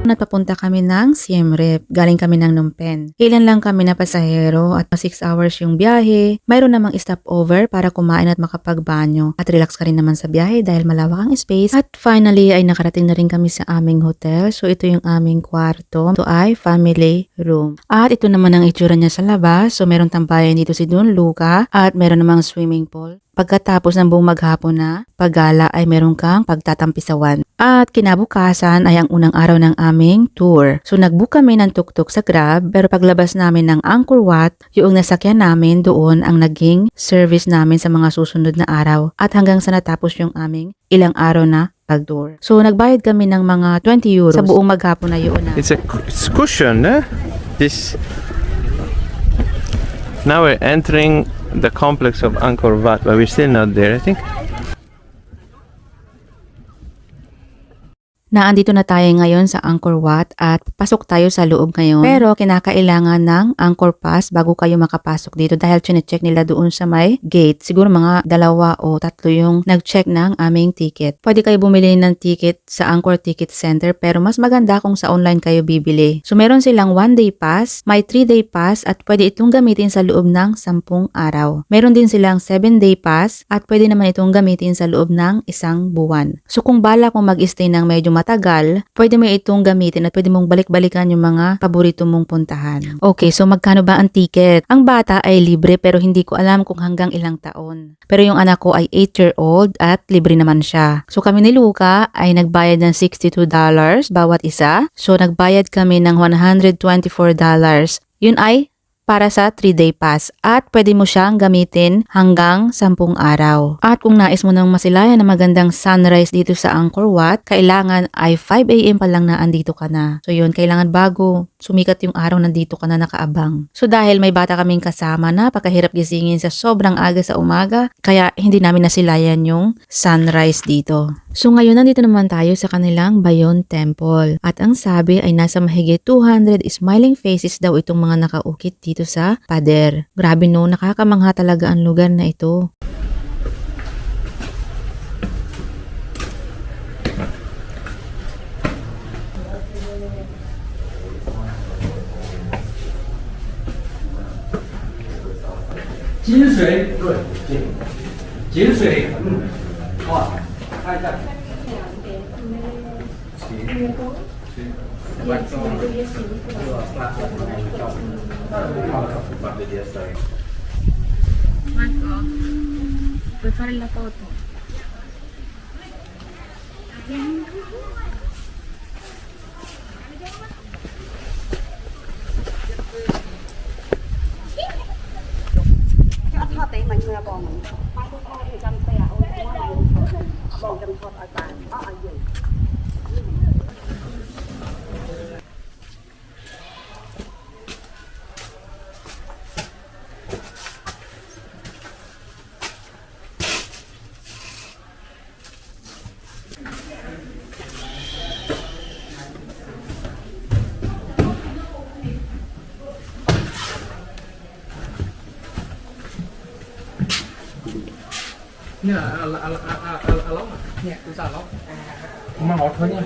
Napapunta kami ng Siem Reap. Galing kami ng Phnom Penh. Ilan lang kami na pasahero at 6 hours yung biyahe. Mayroon namang stopover para kumain at makapagbanyo. At relax ka rin naman sa biyahe dahil malawak ang space. At finally ay nakarating na rin kami sa aming hotel. So ito yung aming kwarto. Ito ay family room. At ito naman ang itsura niya sa labas. So meron tambayan dito si Don Luca at meron namang swimming pool. Pagkatapos ng buong maghapon na paggala ay meron kang pagtatampisawan. At kinabukasan ay ang unang araw ng aming tour. So nagbook kami ng tuk-tuk sa Grab pero paglabas namin ng Angkor Wat, yung nasakyan namin doon ang naging service namin sa mga susunod na araw at hanggang sa natapos yung aming ilang araw na pag-tour. So nagbayad kami ng mga 20 euros sa buong maghapon na yun. It's cushion, eh? This. Now we're entering the complex of Angkor Wat, but we're still not there, I think. Naandito na tayo ngayon sa Angkor Wat at pasok tayo sa loob ngayon. Pero kinakailangan ng Angkor Pass bago kayo makapasok dito dahil chinecheck nila doon sa may gate. Siguro mga 2 o 3 yung nag-check ng aming ticket. Pwede kayo bumili ng ticket sa Angkor Ticket Center pero mas maganda kung sa online kayo bibili. So meron silang 1-day pass, may 3-day pass at pwede itong gamitin sa loob ng 10 araw. Meron din silang 7-day pass at pwede naman itong gamitin sa loob ng 1 buwan. So kung balak mo mag-stay ng medyo matagal, pwede mo itong gamitin at pwede mong balik-balikan yung mga paborito mong puntahan. Okay, so magkano ba ang ticket? Ang bata ay libre pero hindi ko alam kung hanggang ilang taon. Pero yung anak ko ay 8-year-old at libre naman siya. So kami ni Luca ay nagbayad ng $62 bawat isa. So nagbayad kami ng $124. Yun ay para sa 3-day pass at pwede mo siyang gamitin hanggang 10 araw. At kung nais mo nang masilayan ng magandang sunrise dito sa Angkor Wat, kailangan ay 5 AM pa lang na andito ka na. So yun, kailangan bago sumikat yung araw nandito ka na nakaabang. So dahil may bata kaming kasama na napakahirap gisingin sa sobrang aga sa umaga, kaya hindi namin nasilayan yung sunrise dito. So ngayon nandito naman tayo sa kanilang Bayon Temple at ang sabi ay nasa mahigit 200 smiling faces daw itong mga nakaukit dito sa pader. Grabe no, nakakamangha talaga ang lugar na ito. Jinsui, 对，Jinsui，哇，看一下。Marco, puoi fare la foto? Thọt đấy mình người bò mình ba cái con thì trăm tè ôi bò trăm thọt ở bàn ở gì Như là lóc à? Dạ, tôi sao lóc? Mà ngọt thôi nha.